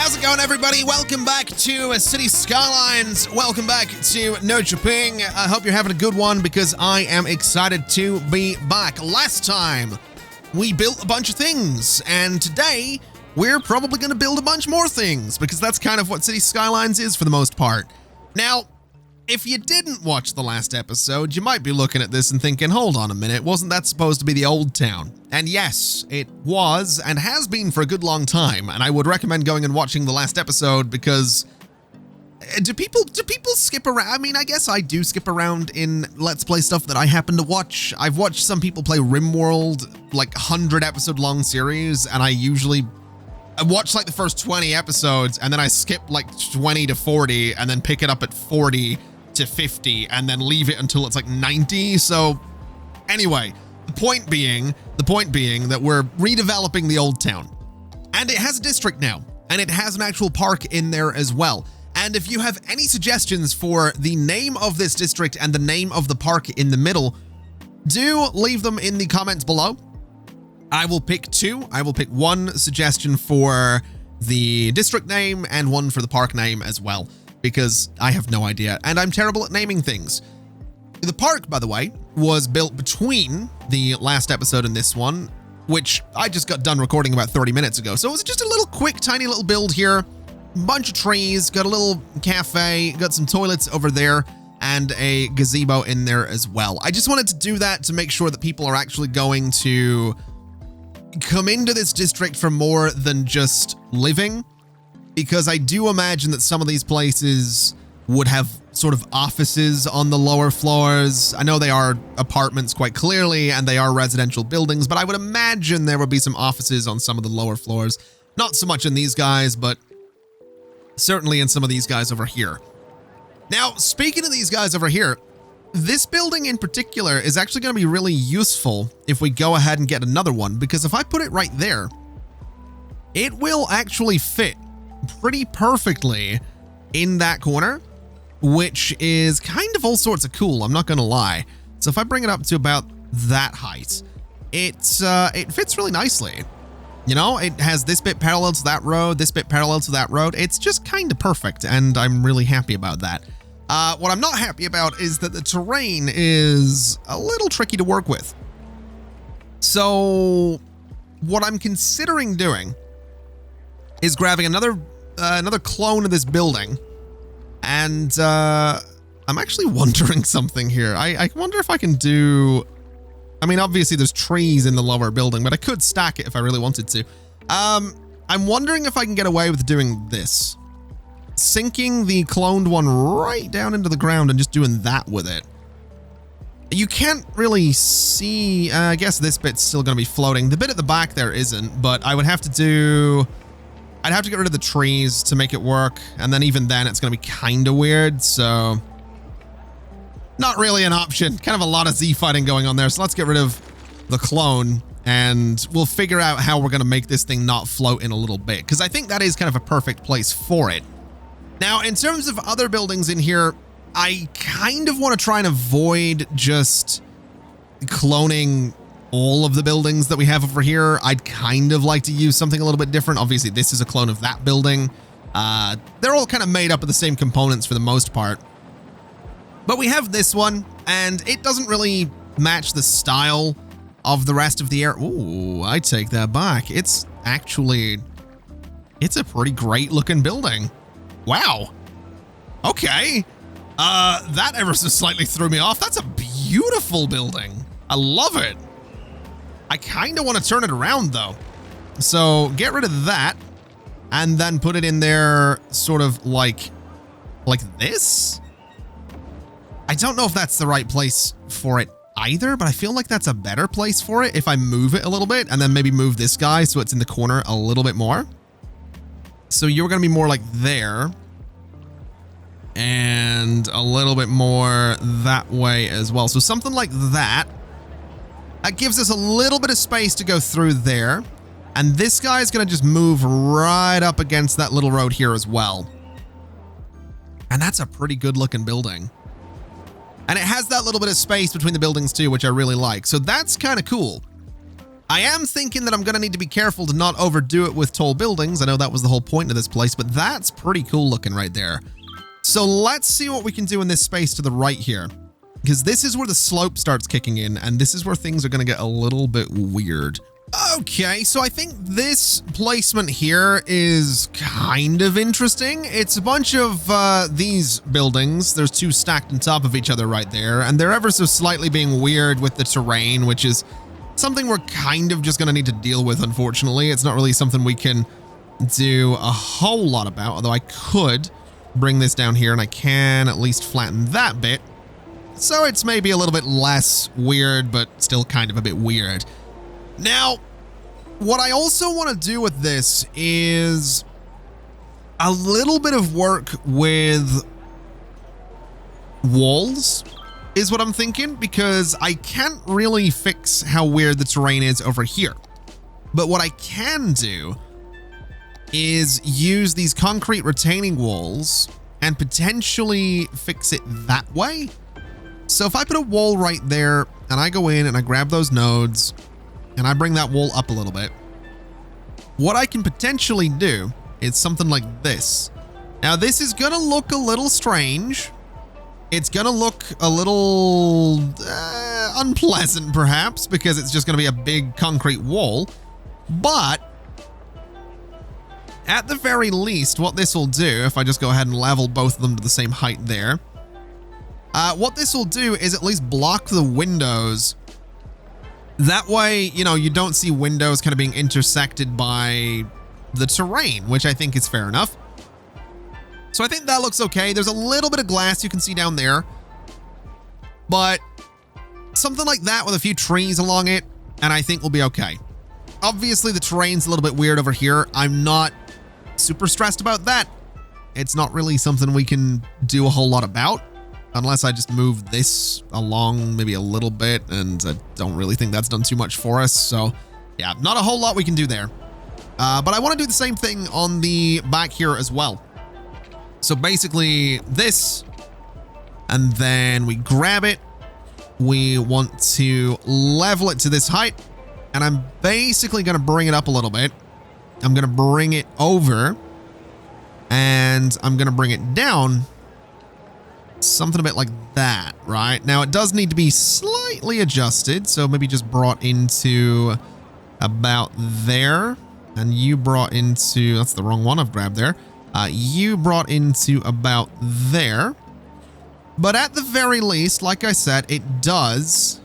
How's it going, everybody? Welcome back to City Skylines. Welcome back to Nerdköping. I hope you're having a good one because I am excited to be back. Last time, we built a bunch of things, and today, we're probably going to build a bunch more things because that's kind of what City Skylines is for the most part. Now, if you didn't watch the last episode, you might be looking at this and thinking, hold on a minute, wasn't that supposed to be the old town? And yes, it was and has been for a good long time, and I would recommend going and watching the last episode because do people skip around? I mean, I guess I do skip around in Let's Play stuff that I happen to watch. I've watched some people play RimWorld, like 100 episode long series, and I watch like the first 20 episodes and then I skip like 20 to 40 and then pick it up at 40 to 50 and then leave it until it's like 90. So anyway, the point being that we're redeveloping the old town, and it has a district now, and it has an actual park in there as well. And if you have any suggestions for the name of this district and the name of the park in the middle, do leave them in the comments below. I will pick two. I will pick one suggestion for the district name and one for the park name as well, because I have no idea, and I'm terrible at naming things. The park, by the way, was built between the last episode and this one, which I just got done recording about 30 minutes ago. So it was just a little quick, tiny little build here. Bunch of trees, got a little cafe, got some toilets over there, and a gazebo in there as well. I just wanted to do that to make sure that people are actually going to come into this district for more than just living, because I do imagine that some of these places would have sort of offices on the lower floors. I know they are apartments quite clearly, and they are residential buildings, but I would imagine there would be some offices on some of the lower floors. Not so much in these guys, but certainly in some of these guys over here. Now, speaking of these guys over here, this building in particular is actually going to be really useful if we go ahead and get another one, because if I put it right there, it will actually fit pretty perfectly in that corner, which is kind of all sorts of cool, I'm not going to lie. So if I bring it up to about that height, it fits really nicely. You know, it has this bit parallel to that road, this bit parallel to that road. It's just kind of perfect, and I'm really happy about that. What I'm not happy about is that the terrain is a little tricky to work with. So what I'm considering doing is grabbing another clone of this building, and I'm actually wondering something here. I wonder if I can do, I mean, obviously there's trees in the lower building, but I could stack it if I really wanted to. I'm wondering if I can get away with doing this. Sinking the cloned one right down into the ground and just doing that with it. You can't really see, I guess this bit's still going to be floating. The bit at the back there isn't, but I'd have to get rid of the trees to make it work, and then even then it's going to be kind of weird, so not really an option. Kind of a lot of Z fighting going on there, so let's get rid of the clone, and we'll figure out how we're going to make this thing not float in a little bit, because I think that is kind of a perfect place for it. Now, in terms of other buildings in here, I kind of want to try and avoid just cloning all of the buildings that we have over here. I'd kind of like to use something a little bit different. Obviously, this is a clone of that building. They're all kind of made up of the same components for the most part. But we have this one, and it doesn't really match the style of the rest of the area. Ooh, I take that back. It's a pretty great looking building. Wow. Okay. That ever so slightly threw me off. That's a beautiful building. I love it. I kind of want to turn it around though. So get rid of that and then put it in there sort of like this. I don't know if that's the right place for it either, but I feel like that's a better place for it if I move it a little bit and then maybe move this guy so it's in the corner a little bit more. So you're going to be more like there, and a little bit more that way as well. So something like that. That gives us a little bit of space to go through there. And this guy is going to just move right up against that little road here as well. And that's a pretty good looking building. And it has that little bit of space between the buildings too, which I really like. So that's kind of cool. I am thinking that I'm going to need to be careful to not overdo it with tall buildings. I know that was the whole point of this place, but that's pretty cool looking right there. So let's see what we can do in this space to the right here, because this is where the slope starts kicking in, and this is where things are going to get a little bit weird. Okay, so I think this placement here is kind of interesting. It's a bunch of these buildings. There's two stacked on top of each other right there, and they're ever so slightly being weird with the terrain, which is something we're kind of just going to need to deal with, unfortunately. It's not really something we can do a whole lot about, although I could bring this down here and I can at least flatten that bit. So it's maybe a little bit less weird, but still kind of a bit weird. Now, what I also want to do with this is a little bit of work with walls is what I'm thinking, because I can't really fix how weird the terrain is over here. But what I can do is use these concrete retaining walls and potentially fix it that way. So if I put a wall right there and I go in and I grab those nodes and I bring that wall up a little bit, what I can potentially do is something like this. Now this is going to look a little strange. It's going to look a little unpleasant perhaps, because it's just going to be a big concrete wall. But at the very least, what this will do, if I just go ahead and level both of them to the same height there, what this will do is at least block the windows. That way, you know, you don't see windows kind of being intersected by the terrain, which I think is fair enough. So I think that looks okay. There's a little bit of glass you can see down there, but something like that with a few trees along it, and I think we'll be okay. Obviously, the terrain's a little bit weird over here. I'm not super stressed about that. It's not really something we can do a whole lot about, unless I just move this along maybe a little bit, and I don't really think that's done too much for us. So yeah, not a whole lot we can do there. But I want to do the same thing on the back here as well. So basically this, and then we grab it. We want to level it to this height, and I'm basically going to bring it up a little bit. I'm going to bring it over, and I'm going to bring it down something a bit like that, right? Now it does need to be slightly adjusted, so maybe just brought into about there, and you brought into, that's the wrong one I've grabbed there. You brought into about there. But at the very least, like I said, it does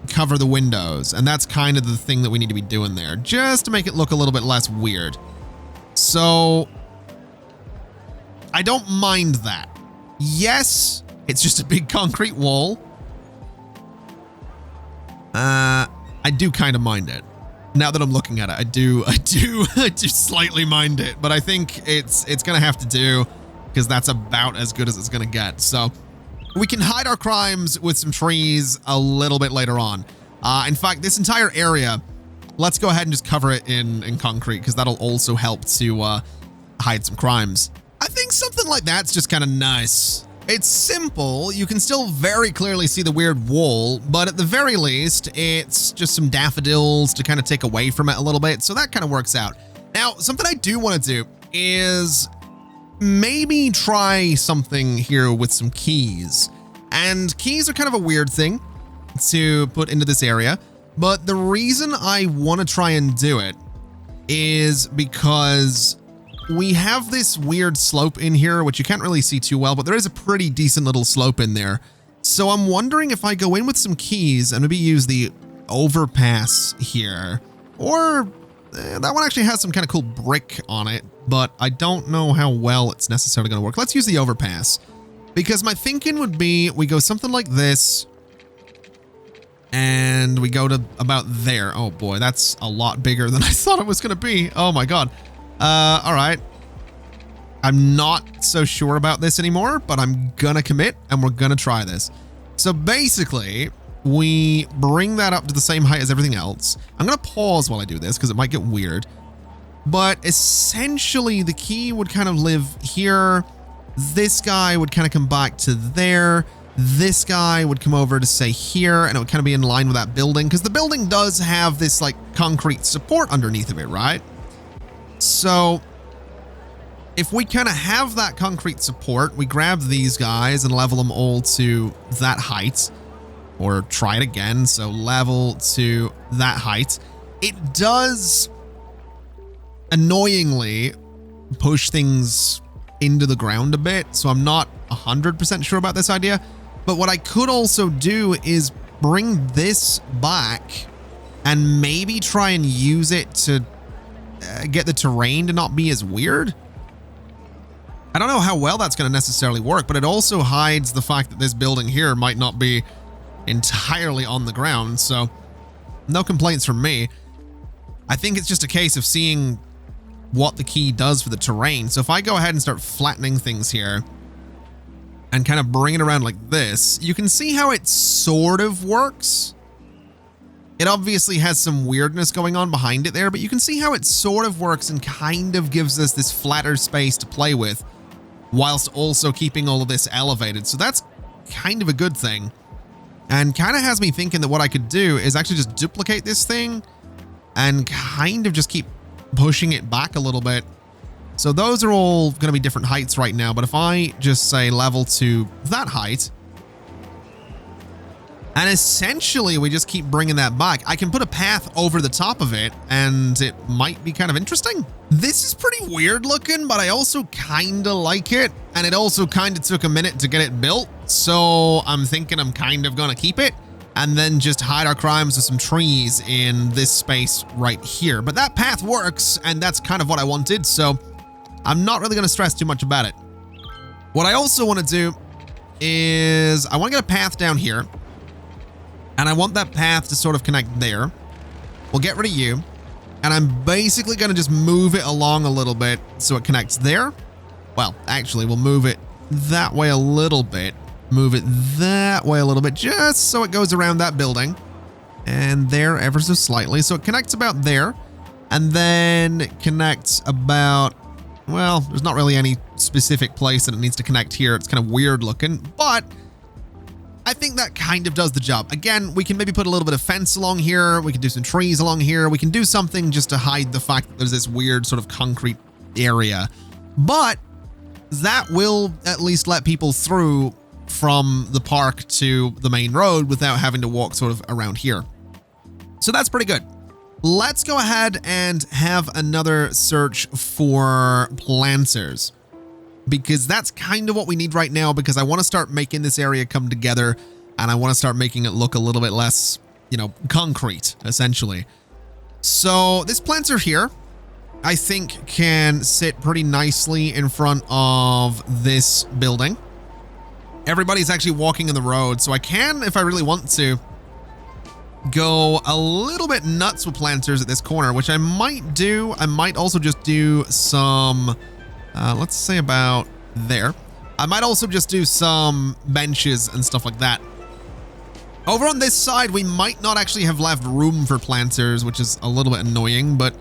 cover the windows, and that's kind of the thing that we need to be doing there, just to make it look a little bit less weird. So I don't mind that. Yes, it's just a big concrete wall. I do kind of mind it. Now that I'm looking at it, I do slightly mind it, but I think it's going to have to do, because that's about as good as it's going to get. So we can hide our crimes with some trees a little bit later on. In fact, this entire area, let's go ahead and just cover it in concrete, because that'll also help to hide some crimes. I think something like that's just kind of nice. It's simple. You can still very clearly see the weird wall, but at the very least, it's just some daffodils to kind of take away from it a little bit. So that kind of works out. Now, something I do want to do is maybe try something here with some keys. And keys are kind of a weird thing to put into this area, but the reason I want to try and do it is because we have this weird slope in here, which you can't really see too well, but there is a pretty decent little slope in there. So I'm wondering if I go in with some keys and maybe use the overpass here, or that one actually has some kind of cool brick on it, but I don't know how well it's necessarily going to work. Let's use the overpass, because my thinking would be we go something like this, and we go to about there. Oh boy, that's a lot bigger than I thought it was going to be. Oh my God. All right. I'm not so sure about this anymore, but I'm gonna commit and we're gonna try this. So basically, we bring that up to the same height as everything else. I'm gonna pause while I do this because it might get weird. But essentially, the key would kind of live here. This guy would kind of come back to there. This guy would come over to say here, and it would kind of be in line with that building, because the building does have this like concrete support underneath of it, right? So if we kind of have that concrete support, we grab these guys and level them all to that height, or try it again. So level to that height. It does annoyingly push things into the ground a bit, so I'm not 100% sure about this idea. But what I could also do is bring this back and maybe try and use it to get the terrain to not be as weird. I don't know how well that's going to necessarily work, but it also hides the fact that this building here might not be entirely on the ground, so no complaints from me. I think it's just a case of seeing what the key does for the terrain. So if I go ahead and start flattening things here and kind of bring it around like this, you can see how it sort of works. It obviously has some weirdness going on behind it there, but you can see how it sort of works and kind of gives us this flatter space to play with, whilst also keeping all of this elevated. So that's kind of a good thing, and kind of has me thinking that what I could do is actually just duplicate this thing and kind of just keep pushing it back a little bit. So those are all going to be different heights right now, but if I just say level to that height, and essentially we just keep bringing that back, I can put a path over the top of it, and it might be kind of interesting. This is pretty weird looking, but I also kind of like it, and it also kind of took a minute to get it built, so I'm thinking I'm kind of going to keep it and then just hide our crimes with some trees in this space right here. But that path works, and that's kind of what I wanted, so I'm not really going to stress too much about it. What I also want to do is I want to get a path down here, and I want that path to sort of connect there. We'll get rid of you, and I'm basically going to just move it along a little bit so it connects there. Well, actually, we'll move it that way a little bit, move it that way a little bit, just so it goes around that building, and there ever so slightly. So it connects about there, and then connects about, well, there's not really any specific place that it needs to connect here. It's kind of weird looking, but I think that kind of does the job. Again, we can maybe put a little bit of fence along here. We can do some trees along here. We can do something just to hide the fact that there's this weird sort of concrete area, but that will at least let people through from the park to the main road without having to walk sort of around here. So that's pretty good. Let's go ahead and have another search for planters, because that's kind of what we need right now, because I want to start making this area come together, and I want to start making it look a little bit less, you know, concrete, essentially. So this planter here, I think, can sit pretty nicely in front of this building. Everybody's actually walking in the road, so I can, if I really want to, go a little bit nuts with planters at this corner, which I might do. I might also just do some, let's say about there. I might also just do some benches and stuff like that. Over on this side, we might not actually have left room for planters, which is a little bit annoying, but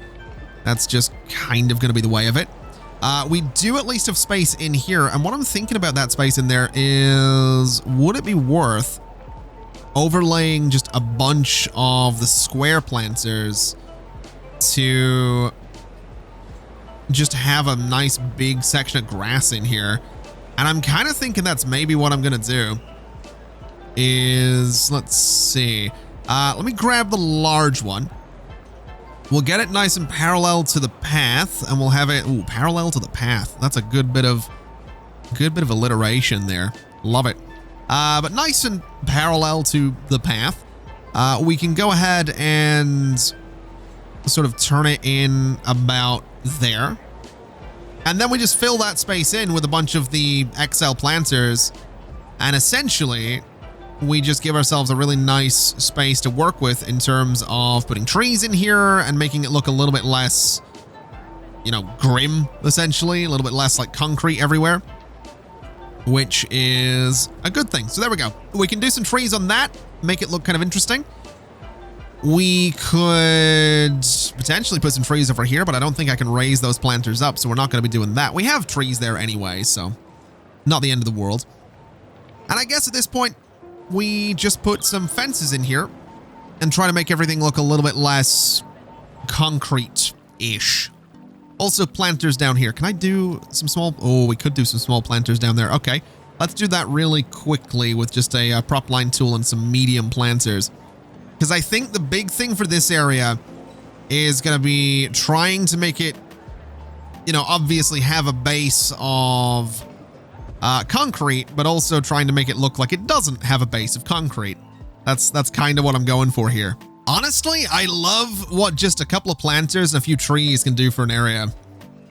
that's just kind of going to be the way of it. We do at least have space in here, and what I'm thinking about that space in there is, would it be worth overlaying just a bunch of the square planters to just have a nice big section of grass in here? And I'm kind of thinking that's maybe what I'm gonna do is, let's see, let me grab the large one. We'll get it nice and parallel to the path, and we'll have it, ooh, parallel to the path. That's a good bit of alliteration there. Love it. But nice and parallel to the path. We can go ahead and sort of turn it in about there. And then we just fill that space in with a bunch of the XL planters. And essentially, we just give ourselves a really nice space to work with in terms of putting trees in here and making it look a little bit less, you know, grim, essentially. A little bit less like concrete everywhere, which is a good thing. So there we go. We can do some trees on that, make it look kind of interesting. We could potentially put some trees over here, but I don't think I can raise those planters up, so we're not going to be doing that. We have trees there anyway, so not the end of the world. And I guess at this point, we just put some fences in here and try to make everything look a little bit less concrete-ish. Also, planters down here. Can I do some small... Oh, we could do some small planters down there. Okay, let's do that really quickly with just a prop line tool and some medium planters. Because I think the big thing for this area is going to be trying to make it, you know, obviously have a base of concrete, but also trying to make it look like it doesn't have a base of concrete. That's kind of what I'm going for here. Honestly, I love what just a couple of planters and a few trees can do for an area.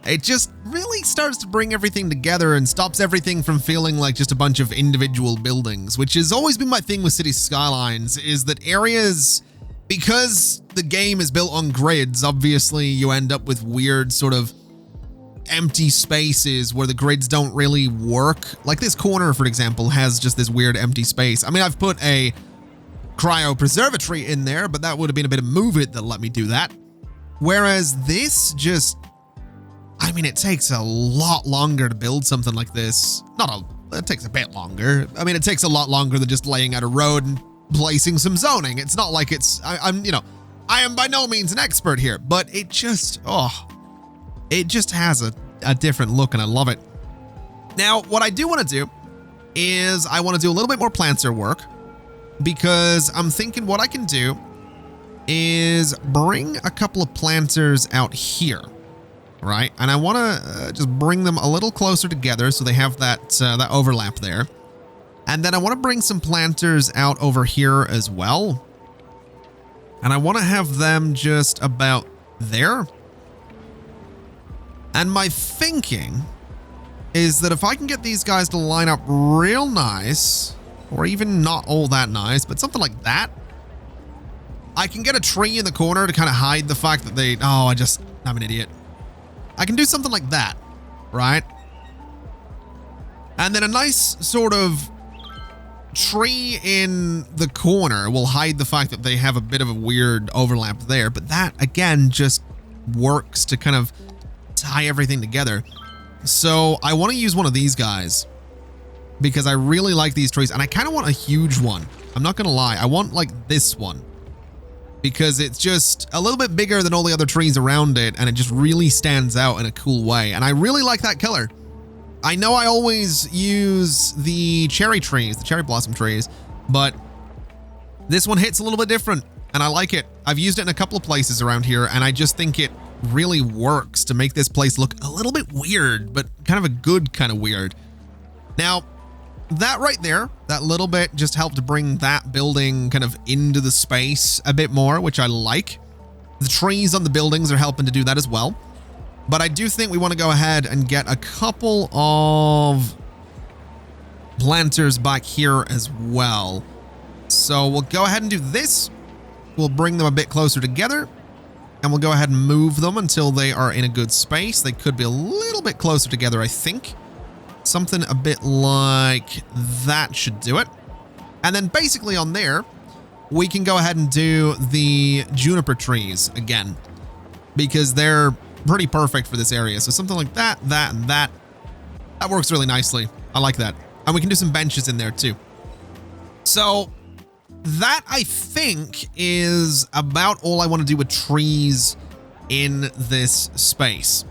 It just really starts to bring everything together and stops everything from feeling like just a bunch of individual buildings, which has always been my thing with City Skylines, is that areas, because the game is built on grids, obviously you end up with weird sort of empty spaces where the grids don't really work. Like this corner, for example, has just this weird empty space. I mean, I've put a cryo preservatory in there, but that would have been a bit of move it that let me do that. Whereas this just, I mean, it takes a lot longer to build something like this. It takes a bit longer. I mean, it takes a lot longer than just laying out a road and placing some zoning. It's not like I am by no means an expert here, but it just, it just has a different look and I love it. Now, what I do want to do is I want to do a little bit more planter work, because I'm thinking what I can do is bring a couple of planters out here, right? And I want to just bring them a little closer together so they have that overlap there. And then I want to bring some planters out over here as well. And I want to have them just about there. And my thinking is that if I can get these guys to line up real nice, or even not all that nice, but something like that, I can get a tree in the corner to kind of hide the fact that I'm an idiot. I can do something like that, right? And then a nice sort of tree in the corner will hide the fact that they have a bit of a weird overlap there, but that again just works to kind of tie everything together. So I want to use one of these guys because I really like these trees, and I kind of want a huge one. I'm not gonna lie, I want like this one because it's just a little bit bigger than all the other trees around it, and it just really stands out in a cool way, and I really like that color. I know I always use the cherry trees, the cherry blossom trees, but this one hits a little bit different and I like it. I've used it in a couple of places around here, and I just think it really works to make this place look a little bit weird, but kind of a good kind of weird. Now, that right there, that little bit just helped to bring that building kind of into the space a bit more, which I like. The trees on the buildings are helping to do that as well. But I do think we want to go ahead and get a couple of planters back here as well. So we'll go ahead and do this. We'll bring them a bit closer together, and we'll go ahead and move them until they are in a good space. They could be a little bit closer together, I think. Something a bit like that should do it. And then basically on there, we can go ahead and do the juniper trees again, because they're pretty perfect for this area. So something like that, and that. That works really nicely. I like that. And we can do some benches in there too. So that, I think, is about all I want to do with trees in this space.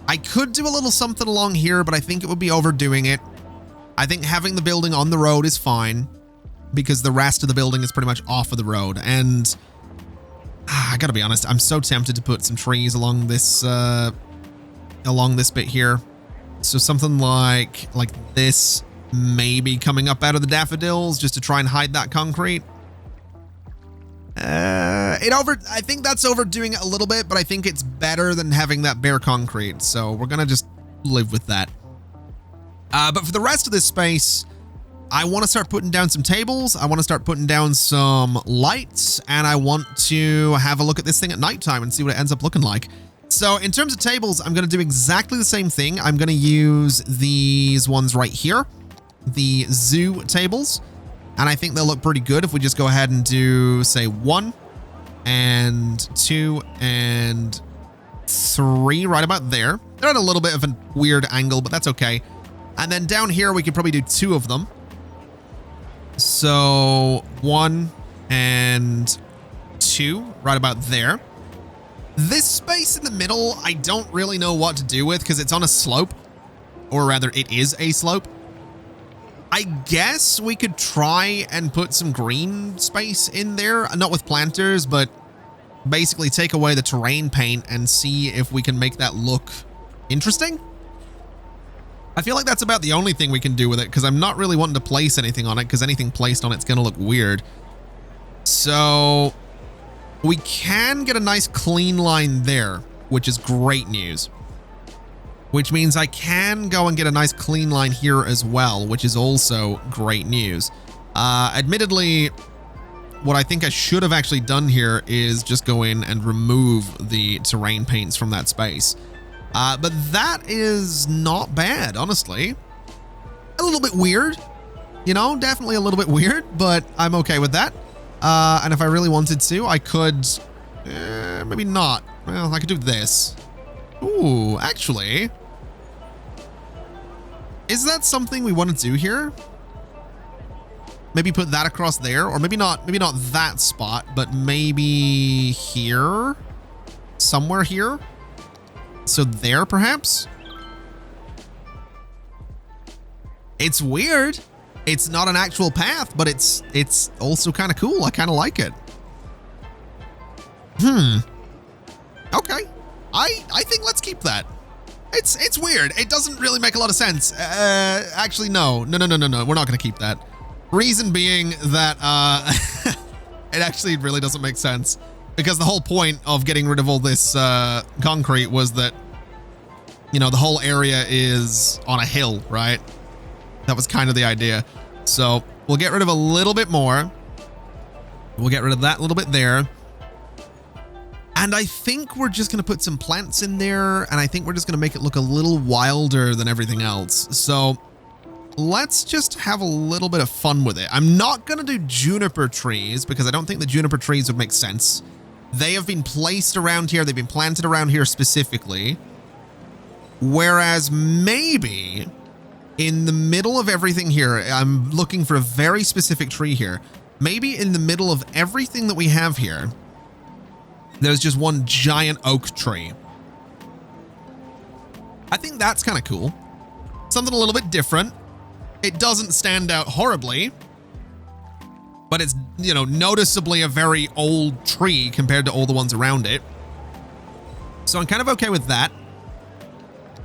I could do a little something along here, but I think it would be overdoing it. I think having the building on the road is fine, because the rest of the building is pretty much off of the road. And I gotta be honest, I'm so tempted to put some trees along this bit here. So something like this, maybe coming up out of the daffodils just to try and hide that concrete. I think that's overdoing it a little bit, but I think it's better than having that bare concrete. So we're gonna just live with that. But for the rest of this space, I want to start putting down some tables. I want to start putting down some lights, and I want to have a look at this thing at nighttime and see what it ends up looking like. So in terms of tables, I'm going to do exactly the same thing. I'm going to use these ones right here, the zoo tables, and I think they'll look pretty good if we just go ahead and do, say, 1 and 2 and 3 right about there. They're at a little bit of a weird angle, but that's okay. And then down here, we could probably do 2 of them. So 1 and 2, right about there. This space in the middle, I don't really know what to do with because it's on a slope, or rather it is a slope. I guess we could try and put some green space in there, not with planters, but basically take away the terrain paint and see if we can make that look interesting. I feel like that's about the only thing we can do with it because I'm not really wanting to place anything on it because anything placed on it's going to look weird. So we can get a nice clean line there, which is great news. Which means I can go and get a nice clean line here as well, which is also great news. Admittedly, what I think I should have actually done here is just go in and remove the terrain paints from that space. But that is not bad, honestly. A little bit weird, you know, definitely a little bit weird, but I'm okay with that. And if I really wanted to, I could, maybe not. Well, I could do this. Ooh, actually, is that something we want to do here? Maybe put that across there, or maybe not that spot, but maybe here, somewhere here. So there, perhaps? It's weird. It's not an actual path, but it's also kind of cool. I kind of like it. Okay. I think let's keep that. It's weird. It doesn't really make a lot of sense. Actually, no. We're not going to keep that. Reason being that it actually really doesn't make sense. Because the whole point of getting rid of all this concrete was that, you know, the whole area is on a hill, right? That was kind of the idea. So we'll get rid of a little bit more. We'll get rid of that little bit there. And I think we're just going to put some plants in there. And I think we're just going to make it look a little wilder than everything else. So let's just have a little bit of fun with it. I'm not going to do juniper trees because I don't think the juniper trees would make sense. They have been placed around here. They've been planted around here specifically. Whereas maybe in the middle of everything here, I'm looking for a very specific tree here. Maybe in the middle of everything that we have here, there's just one giant oak tree. I think that's kind of cool. Something a little bit different. It doesn't stand out horribly, but it's, you know, noticeably a very old tree compared to all the ones around it. So I'm kind of okay with that.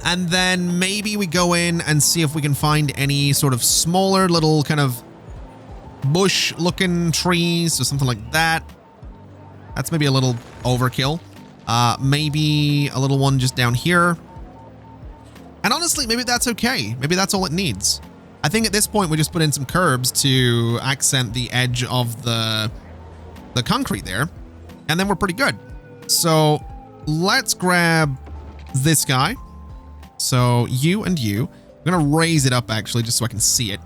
And then maybe we go in and see if we can find any sort of smaller little kind of bush looking trees or something like that. That's maybe a little overkill. Maybe a little one just down here. And honestly, maybe that's okay. Maybe that's all it needs. I think at this point we just put in some curbs to accent the edge of the concrete there, and then we're pretty good. So let's grab this guy. So you and you. I'm going to raise it up actually just so I can see it,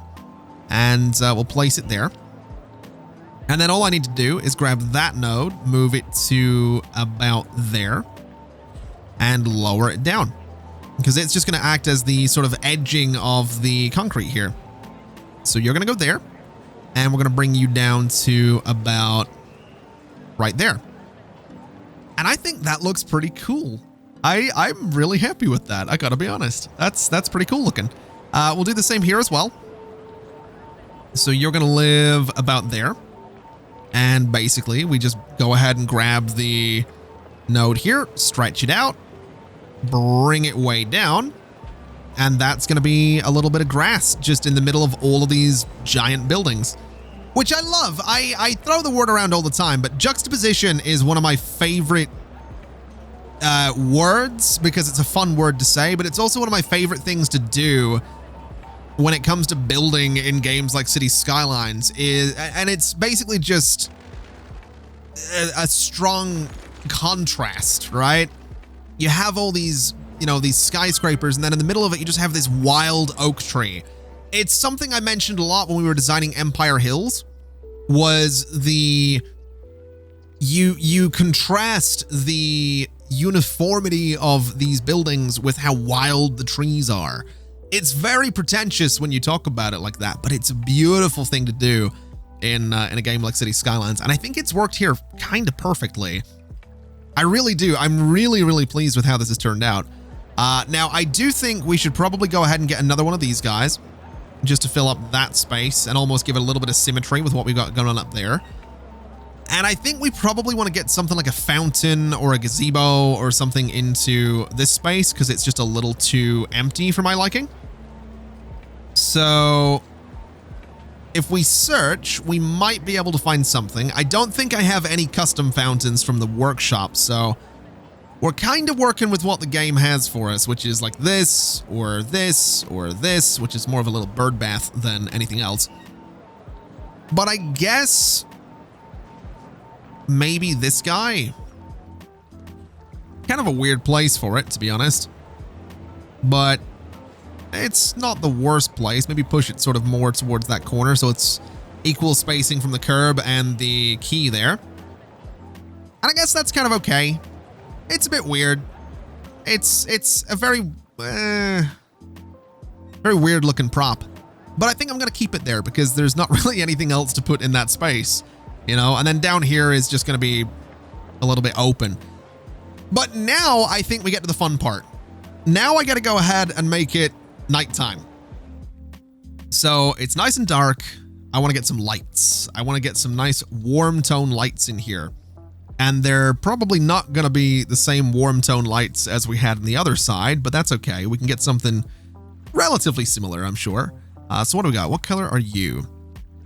and we'll place it there. And then all I need to do is grab that node, move it to about there, and lower it down. Because it's just going to act as the sort of edging of the concrete here. So you're going to go there, and we're going to bring you down to about right there. And I think that looks pretty cool. I'm really happy with that. I got to be honest. That's pretty cool looking. We'll do the same here as well. So you're going to live about there. And basically, we just go ahead and grab the node here, stretch it out, bring it way down, and that's going to be a little bit of grass just in the middle of all of these giant buildings, which I love. I throw the word around all the time, but juxtaposition is one of my favorite words because it's a fun word to say, but it's also one of my favorite things to do when it comes to building in games like City Skylines. And it's basically just a strong contrast, right? You have all these, you know, these skyscrapers, and then in the middle of it, you just have this wild oak tree. It's something I mentioned a lot when we were designing Empire Hills, was the, you contrast the uniformity of these buildings with how wild the trees are. It's very pretentious when you talk about it like that, but it's a beautiful thing to do in a game like City Skylines. And I think it's worked here kind of perfectly. I really do. I'm really, really pleased with how this has turned out. Now, I do think we should probably go ahead and get another one of these guys just to fill up that space and almost give it a little bit of symmetry with what we've got going on up there. And I think we probably want to get something like a fountain or a gazebo or something into this space because it's just a little too empty for my liking. So if we search, we might be able to find something. I don't think I have any custom fountains from the workshop, so we're kind of working with what the game has for us, which is like this, or this, or this, which is more of a little bird bath than anything else. But I guess maybe this guy. Kind of a weird place for it, to be honest. But it's not the worst place. Maybe push it sort of more towards that corner so it's equal spacing from the curb and the quay there. And I guess that's kind of okay. It's a bit weird. It's a very weird looking prop. But I think I'm going to keep it there because there's not really anything else to put in that space, you know? And then down here is just going to be a little bit open. But now I think we get to the fun part. Now I got to go ahead and make it nighttime. So it's nice and dark. I want to get some lights. I want to get some nice warm tone lights in here. And they're probably not going to be the same warm tone lights as we had on the other side, but that's okay. We can get something relatively similar, I'm sure. So what do we got? What color are you?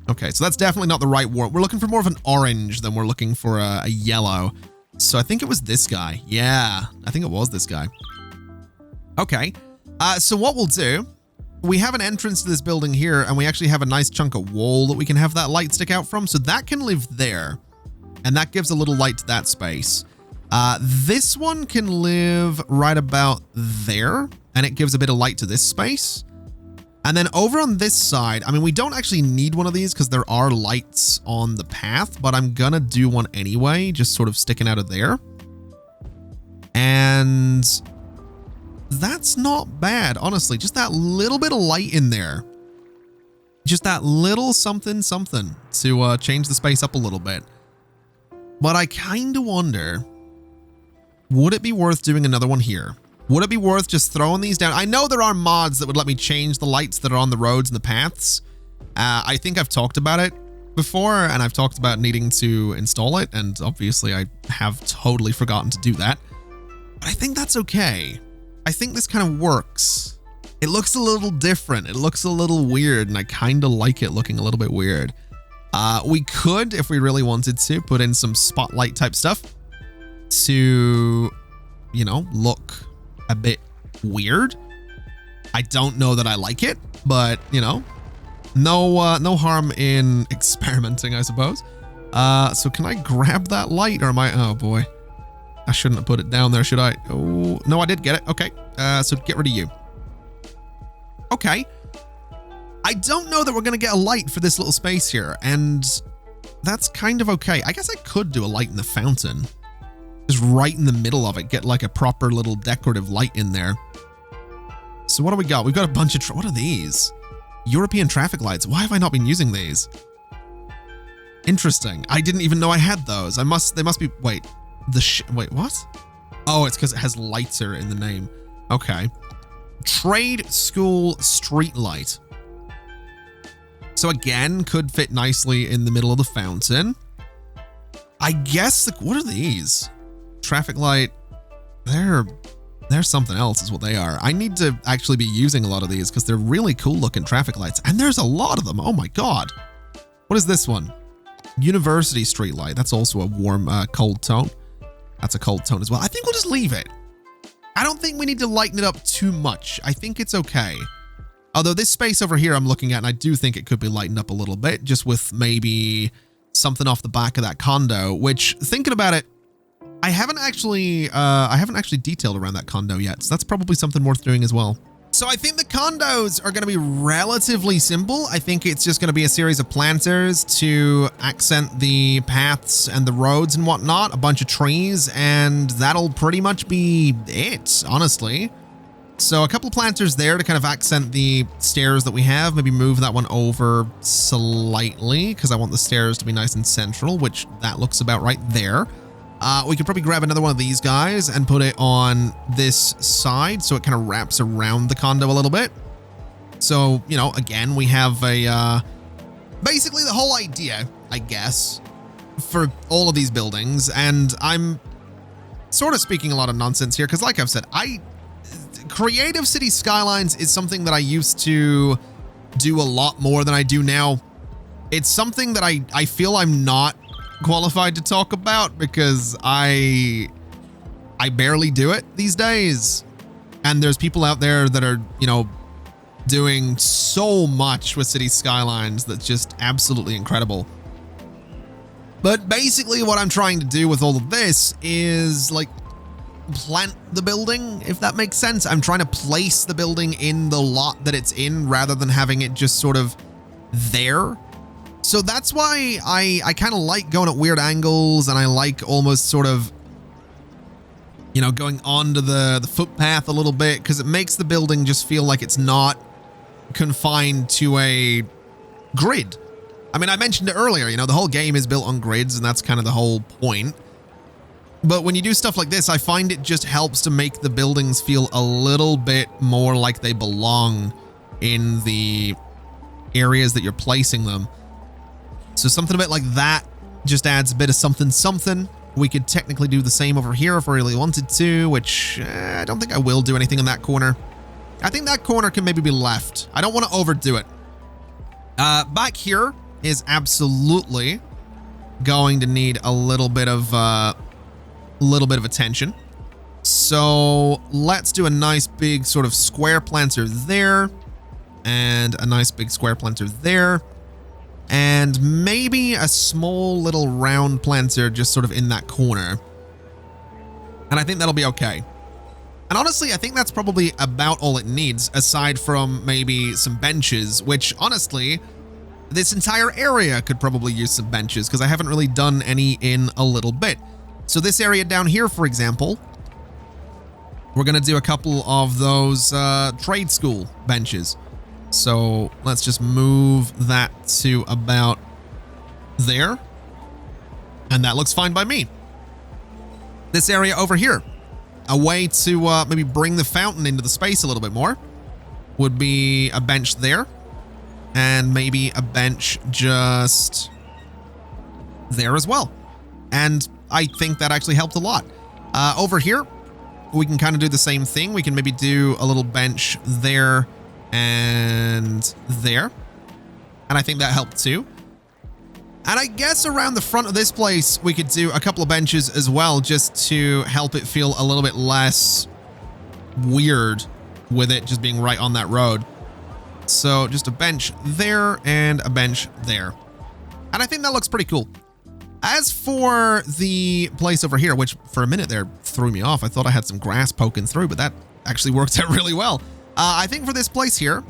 Okay, so that's definitely not the right warm. We're looking for more of an orange than we're looking for a yellow. So I think it was this guy. Yeah, I think it was this guy. Okay, so what we'll do, we have an entrance to this building here, and we actually have a nice chunk of wall that we can have that light stick out from. So that can live there. And that gives a little light to that space. This one can live right about there, and it gives a bit of light to this space. And then over on this side, I mean, we don't actually need one of these because there are lights on the path, but I'm gonna do one anyway, just sort of sticking out of there. And that's not bad, honestly. Just that little bit of light in there. Just that little something something to change the space up a little bit. But I kind of wonder, would it be worth doing another one here? Would it be worth just throwing these down? I know there are mods that would let me change the lights that are on the roads and the paths. I think I've talked about it before, and I've talked about needing to install it, and obviously I have totally forgotten to do that. But I think that's okay. I think this kind of works. It looks a little different. It looks a little weird, and I kind of like it looking a little bit weird. We could, if we really wanted to, put in some spotlight type stuff to, you know, look a bit weird. I don't know that I like it, but, you know, no harm in experimenting, I suppose. So can I grab that light, or am I, oh boy, I shouldn't have put it down there, should I? Oh, no, I did get it. Okay, so get rid of you. Okay. I don't know that we're going to get a light for this little space here, and that's kind of okay. I guess I could do a light in the fountain. Just right in the middle of it, get like a proper little decorative light in there. So what do we got? We've got a bunch of, what are these? European traffic lights. Why have I not been using these? Interesting. I didn't even know I had those. They must be, wait, wait, what? Oh, it's because it has lighter in the name. Okay. Trade School Street Light. So again, could fit nicely in the middle of the fountain. I guess, what are these? Traffic light. They're something else is what they are. I need to actually be using a lot of these because they're really cool looking traffic lights. And there's a lot of them. Oh my God. What is this one? University Street Light. That's also a warm, cold tone. That's a cold tone as well. I think we'll just leave it. I don't think we need to lighten it up too much. I think it's okay. Although this space over here I'm looking at, and I do think it could be lightened up a little bit, just with maybe something off the back of that condo, which, thinking about it, I haven't actually detailed around that condo yet, so that's probably something worth doing as well. So I think the condos are going to be relatively simple. I think it's just going to be a series of planters to accent the paths and the roads and whatnot, a bunch of trees, and that'll pretty much be it, honestly. So a couple planters there to kind of accent the stairs that we have. Maybe move that one over slightly because I want the stairs to be nice and central, which that looks about right there. We could probably grab another one of these guys and put it on this side so it kind of wraps around the condo a little bit. So, you know, again, we have a basically the whole idea, I guess, for all of these buildings. And I'm sort of speaking a lot of nonsense here because, like I've said, Creative City Skylines is something that I used to do a lot more than I do now. It's something that I feel I'm not qualified to talk about because I barely do it these days. And there's people out there that are, you know, doing so much with City Skylines that's just absolutely incredible. But basically what I'm trying to do with all of this is like plant the building, if that makes sense. I'm trying to place the building in the lot that it's in rather than having it just sort of there. So that's why I kind of like going at weird angles, and I like almost sort of, you know, going onto the footpath a little bit because it makes the building just feel like it's not confined to a grid. I mean, I mentioned it earlier, you know, the whole game is built on grids, and that's kind of the whole point. But when you do stuff like this, I find it just helps to make the buildings feel a little bit more like they belong in the areas that you're placing them. So something a bit like that just adds a bit of something. We could technically do the same over here if I really wanted to, which I don't think I will do anything in that corner. I think that corner can maybe be left. I don't want to overdo it. Back here is absolutely going to need a little bit of attention. So let's do a nice big sort of square planter there, and a nice big square planter there, and maybe a small little round planter just sort of in that corner. And I think that'll be okay. And honestly, I think that's probably about all it needs, aside from maybe some benches, which honestly, this entire area could probably use some benches because I haven't really done any in a little bit. So this area down here, for example, we're going to do a couple of those trade school benches. So let's just move that to about there. And that looks fine by me. This area over here, a way to maybe bring the fountain into the space a little bit more, would be a bench there. And maybe a bench just there as well. And I think that actually helped a lot. Over here, we can kind of do the same thing. We can maybe do a little bench there and there. And I think that helped too. And I guess around the front of this place, we could do a couple of benches as well, just to help it feel a little bit less weird with it just being right on that road. So just a bench there and a bench there. And I think that looks pretty cool. As for the place over here, which for a minute there threw me off, I thought I had some grass poking through, but that actually worked out really well. I think for this place here,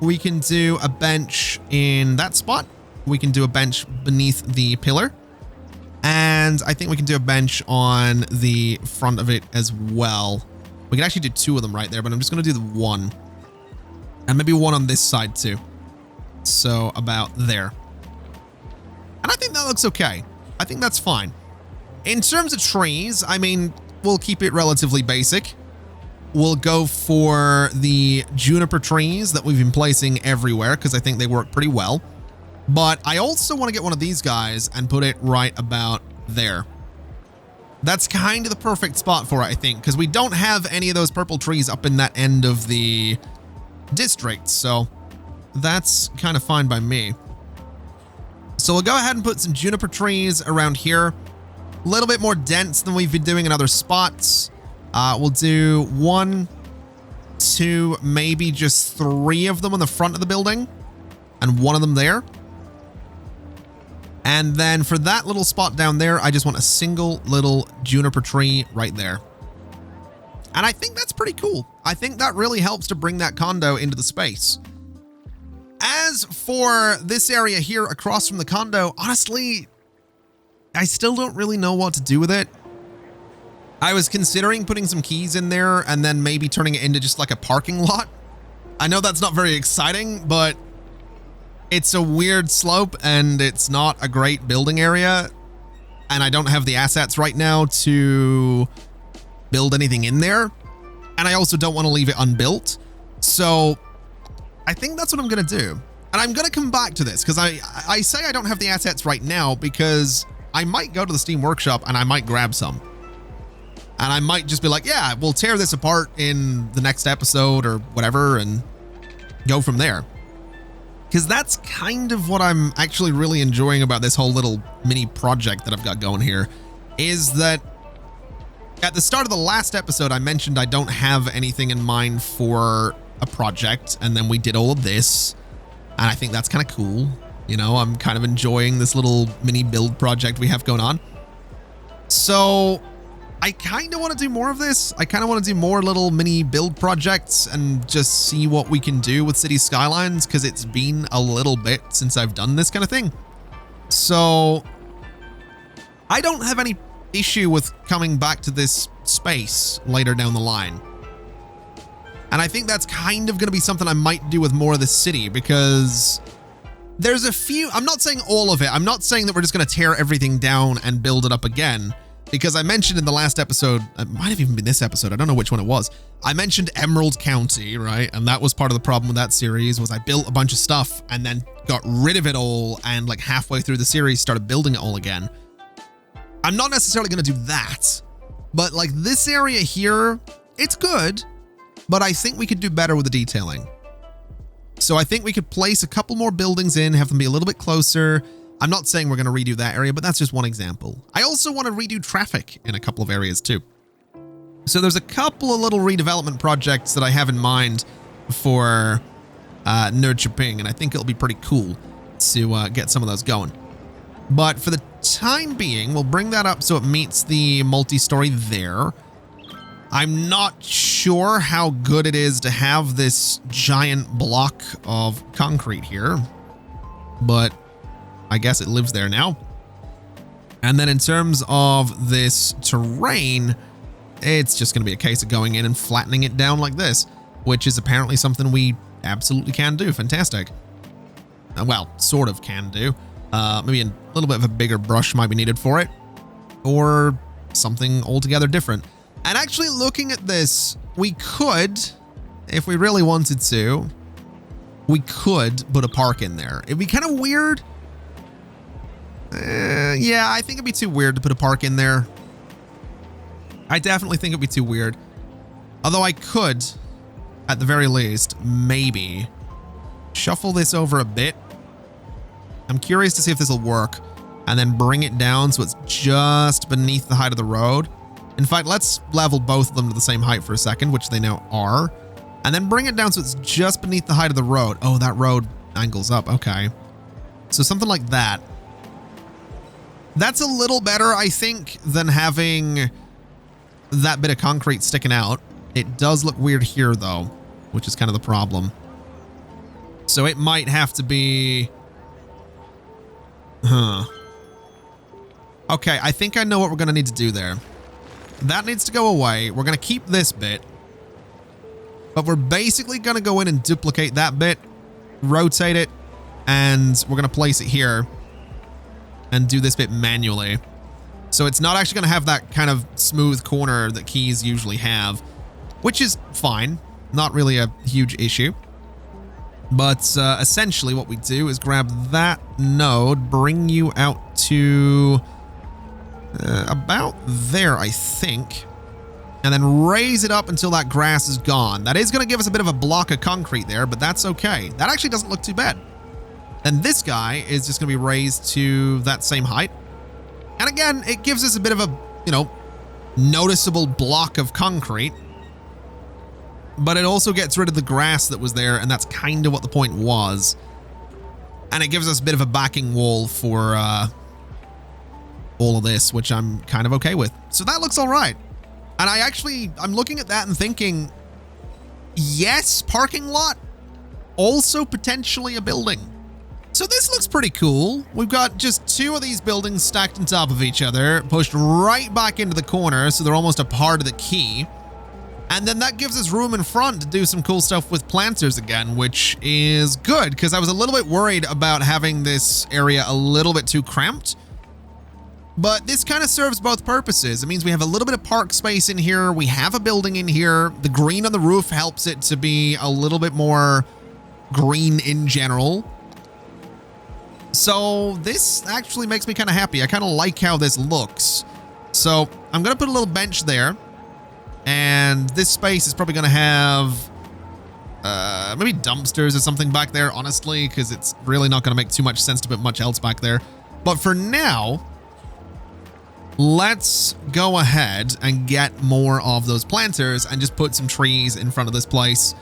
we can do a bench in that spot. We can do a bench beneath the pillar. And I think we can do a bench on the front of it as well. We can actually do two of them right there, but I'm just going to do the one. And maybe one on this side too. So about there. And I think that looks okay. I think that's fine. In terms of trees, I mean, we'll keep it relatively basic. We'll go for the juniper trees that we've been placing everywhere because I think they work pretty well. But I also want to get one of these guys and put it right about there. That's kind of the perfect spot for it, I think, because we don't have any of those purple trees up in that end of the district. So that's kind of fine by me. So we'll go ahead and put some juniper trees around here. A little bit more dense than we've been doing in other spots. We'll do 1, 2, maybe just 3 of them on the front of the building. And one of them there. And then for that little spot down there, I just want a single little juniper tree right there. And I think that's pretty cool. I think that really helps to bring that condo into the space. As for this area here across from the condo, honestly, I still don't really know what to do with it. I was considering putting some keys in there and then maybe turning it into just like a parking lot. I know that's not very exciting, but it's a weird slope and it's not a great building area. And I don't have the assets right now to build anything in there. And I also don't want to leave it unbuilt. So I think that's what I'm going to do. And I'm going to come back to this because I say I don't have the assets right now because I might go to the Steam Workshop and I might grab some. And I might just be like, yeah, we'll tear this apart in the next episode or whatever and go from there. Because that's kind of what I'm actually really enjoying about this whole little mini project that I've got going here, is that at the start of the last episode, I mentioned I don't have anything in mind for a project, and then we did all of this, and I think that's kind of cool. You know, I'm kind of enjoying this little mini build project we have going on. So I kind of want to do more of this. I kind of want to do more little mini build projects and just see what we can do with City Skylines, because it's been a little bit since I've done this kind of thing. So I don't have any issue with coming back to this space later down the line. And I think that's kind of going to be something I might do with more of the city, because there's a few, I'm not saying all of it. I'm not saying that we're just going to tear everything down and build it up again. Because I mentioned in the last episode, it might have even been this episode, I don't know which one it was. I mentioned Emerald County, right? And that was part of the problem with that series, was I built a bunch of stuff and then got rid of it all, and like halfway through the series started building it all again. I'm not necessarily going to do that, but like this area here, it's good, but I think we could do better with the detailing. So I think we could place a couple more buildings in, have them be a little bit closer. I'm not saying we're going to redo that area, but that's just one example. I also want to redo traffic in a couple of areas too. So there's a couple of little redevelopment projects that I have in mind for Nerdköping, and I think it'll be pretty cool to get some of those going. But for the time being, we'll bring that up so it meets the multi-story there. I'm not sure how good it is to have this giant block of concrete here, but I guess it lives there now. And then in terms of this terrain, it's just going to be a case of going in and flattening it down like this, which is apparently something we absolutely can do. Fantastic. Well, sort of can do. Maybe a little bit of a bigger brush might be needed for it, or something altogether different. And actually looking at this, we could, if we really wanted to, we could put a park in there. It'd be kind of weird. Yeah, I think it'd be too weird to put a park in there. I definitely think it'd be too weird. Although I could, at the very least, maybe shuffle this over a bit. I'm curious to see if this will work, and then bring it down so it's just beneath the height of the road. In fact, let's level both of them to the same height for a second, which they now are, and then bring it down so it's just beneath the height of the road. Oh, that road angles up. Okay. So something like that. That's a little better, I think, than having that bit of concrete sticking out. It does look weird here, though, which is kind of the problem. So it might have to be... Okay, I think I know what we're going to need to do there. That needs to go away. We're going to keep this bit. But we're basically going to go in and duplicate that bit, rotate it, and we're going to place it here and do this bit manually. So it's not actually going to have that kind of smooth corner that keys usually have, which is fine. Not really a huge issue. But essentially what we do is grab that node, bring you out to about there, I think, and then raise it up until that grass is gone. That is going to give us a bit of a block of concrete there, but that's okay. That actually doesn't look too bad. Then this guy is just going to be raised to that same height. And again, it gives us a bit of a, you know, noticeable block of concrete. But it also gets rid of the grass that was there, and that's kind of what the point was. And it gives us a bit of a backing wall for all of this, which I'm kind of okay with. So that looks all right. And I'm looking at that and thinking, yes, parking lot, also potentially a building. So this looks pretty cool. We've got just 2 of these buildings stacked on top of each other, pushed right back into the corner, so they're almost a part of the quay. And then that gives us room in front to do some cool stuff with planters again, which is good, because I was a little bit worried about having this area a little bit too cramped. But this kind of serves both purposes. It means we have a little bit of park space in here. We have a building in here. The green on the roof helps it to be a little bit more green in general. So this actually makes me kind of happy. I kind of like how this looks. So I'm going to put a little bench there. And this space is probably going to have maybe dumpsters or something back there, honestly, because it's really not going to make too much sense to put much else back there. But for now, let's go ahead and get more of those planters and just put some trees in front of this place.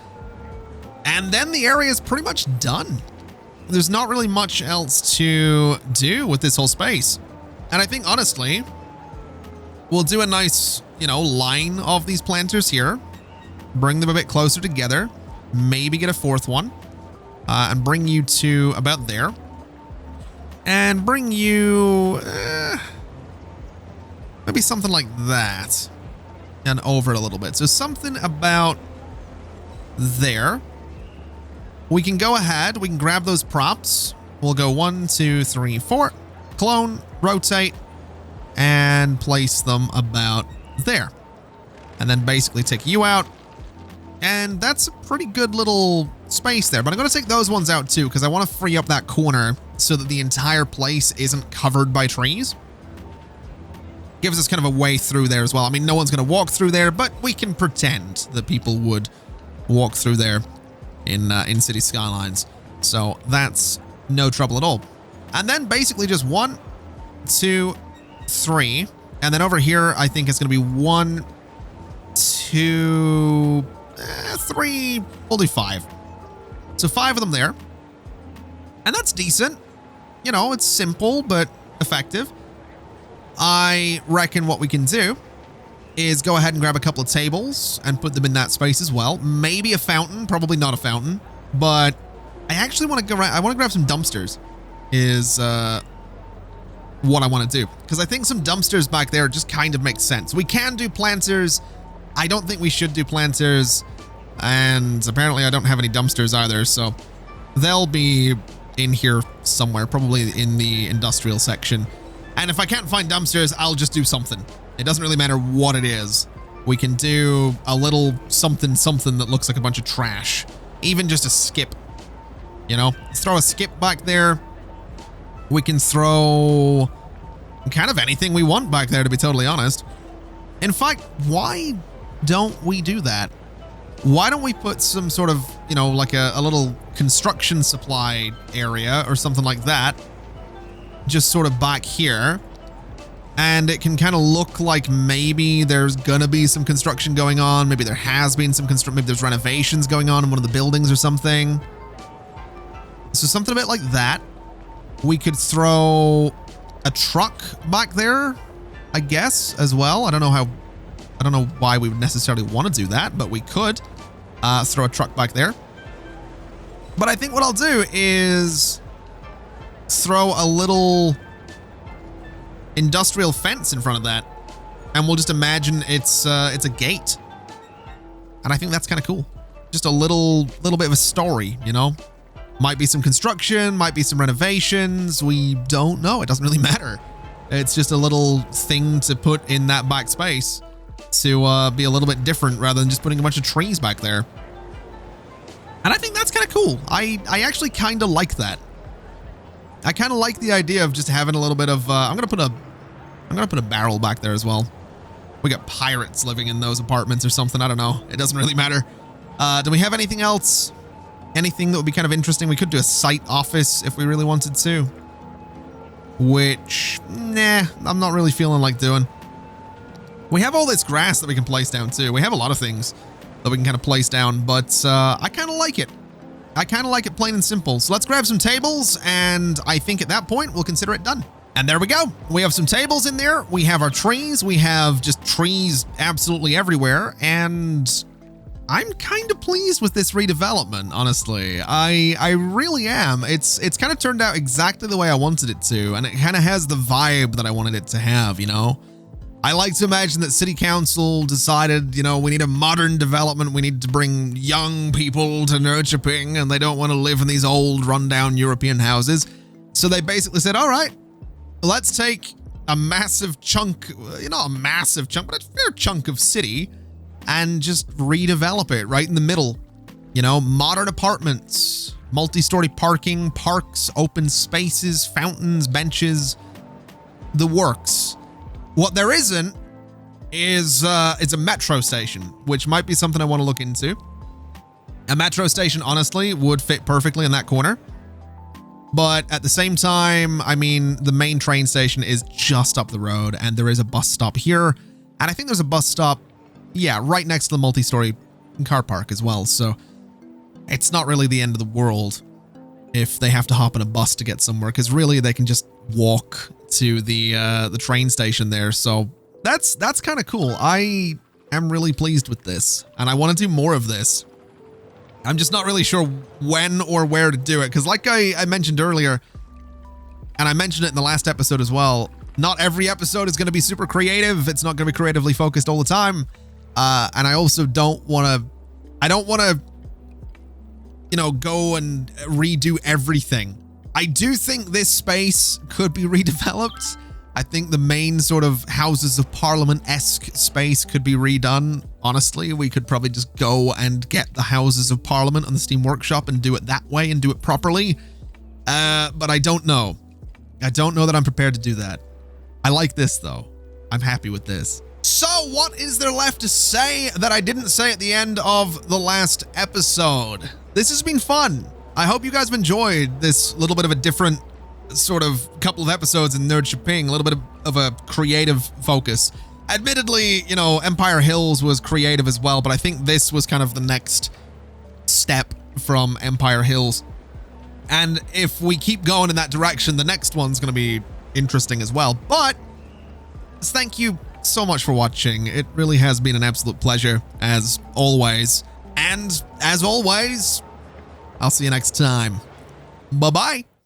And then the area is pretty much done. There's not really much else to do with this whole space. And I think, honestly, we'll do a nice, line of these planters here. Bring them a bit closer together. Maybe get a 4th one. And bring you to about there. And bring you... maybe something like that. And over it a little bit. So something about there. We can go ahead. We can grab those props. We'll go 1, 2, 3, 4. Clone, rotate, and place them about there. And then basically take you out. And that's a pretty good little space there. But I'm going to take those ones out too, because I want to free up that corner so that the entire place isn't covered by trees. Gives us kind of a way through there as well. I mean, no one's going to walk through there, but we can pretend that people would walk through there in City Skylines. So that's no trouble at all. And then basically just 1, 2, 3. And then over here, I think it's going to be 1, 2, 3. We'll do 5. So 5 of them there. And that's decent. It's simple, but effective. I reckon what we can do is go ahead and grab a couple of tables and put them in that space as well. Maybe a fountain, probably not a fountain, but I actually want to grab some dumpsters is what I want to do, because I think some dumpsters back there just kind of makes sense. We can do planters. I don't think we should do planters, and apparently I don't have any dumpsters either, so they'll be in here somewhere, probably in the industrial section. And if I can't find dumpsters, I'll just do something. It doesn't really matter what it is. We can do a little something that looks like a bunch of trash. Even just a skip. Let's throw a skip back there. We can throw kind of anything we want back there, to be totally honest. In fact, why don't we do that? Why don't we put some sort of, like a little construction supply area or something like that, just sort of back here, and it can kind of look like maybe there's gonna be some construction going on. Maybe there has been some maybe there's renovations going on in one of the buildings or something. So something a bit like that. We could throw a truck back there, I guess, as well. I don't know why we would necessarily want to do that, but we could throw a truck back there. But I think what I'll do is throw a little industrial fence in front of that, and we'll just imagine it's a gate. And I think that's kind of cool. Just a little bit of a story, Might be some construction, might be some renovations. We don't know. It doesn't really matter. It's just a little thing to put in that back space to be a little bit different rather than just putting a bunch of trees back there. And I think that's kind of cool. I actually kind of like that. I kind of like the idea of just having a little bit of, I'm going to put a barrel back there as well. We got pirates living in those apartments or something. I don't know. It doesn't really matter. Do we have anything else? Anything that would be kind of interesting? We could do a site office if we really wanted to. Which, nah, I'm not really feeling like doing. We have all this grass that we can place down too. We have a lot of things that we can kind of place down, but I kind of like it. I kind of like it plain and simple. So let's grab some tables, and I think at that point we'll consider it done. And there we go. We have some tables in there. We have our trees. We have just trees absolutely everywhere, and I'm kind of pleased with this redevelopment, honestly. I really am. It's kind of turned out exactly the way I wanted it to, and it kind of has the vibe that I wanted it to have, you know? I like to imagine that City Council decided, you know, we need a modern development, we need to bring young people to Nerdköping, and they don't want to live in these old, rundown European houses. So they basically said, all right, let's take a massive chunk, not a massive chunk, but a fair chunk of city, and just redevelop it right in the middle. You know, modern apartments, multi-story parking, parks, open spaces, fountains, benches, the works. What there isn't is a metro station, which might be something I want to look into. A metro station, honestly, would fit perfectly in that corner. But at the same time, I mean, the main train station is just up the road, and there is a bus stop here. And I think there's a bus stop, yeah, right next to the multi-story car park as well. So it's not really the end of the world if they have to hop in a bus to get somewhere, because really they can just walk to the train station there. So that's kind of cool. I am really pleased with this, and I want to do more of this. I'm just not really sure when or where to do it, because like I mentioned earlier, and I mentioned it in the last episode as well, not every episode is going to be super creative. It's not going to be creatively focused all the time. And I also don't want to, you know, go and redo everything. I do think this space could be redeveloped. I think the main sort of Houses of Parliament-esque space could be redone. Honestly, we could probably just go and get the Houses of Parliament on the Steam Workshop and do it that way and do it properly. But I don't know. I don't know that I'm prepared to do that. I like this, though. I'm happy with this. So what is there left to say that I didn't say at the end of the last episode? This has been fun. I hope you guys have enjoyed this little bit of a different sort of couple of episodes in Nerdköping, a little bit of a creative focus. Admittedly, you know, Empire Hills was creative as well, but I think this was kind of the next step from Empire Hills. And if we keep going in that direction, the next one's going to be interesting as well. But thank you so much for watching. It really has been an absolute pleasure, as always. And as always, I'll see you next time. Bye-bye.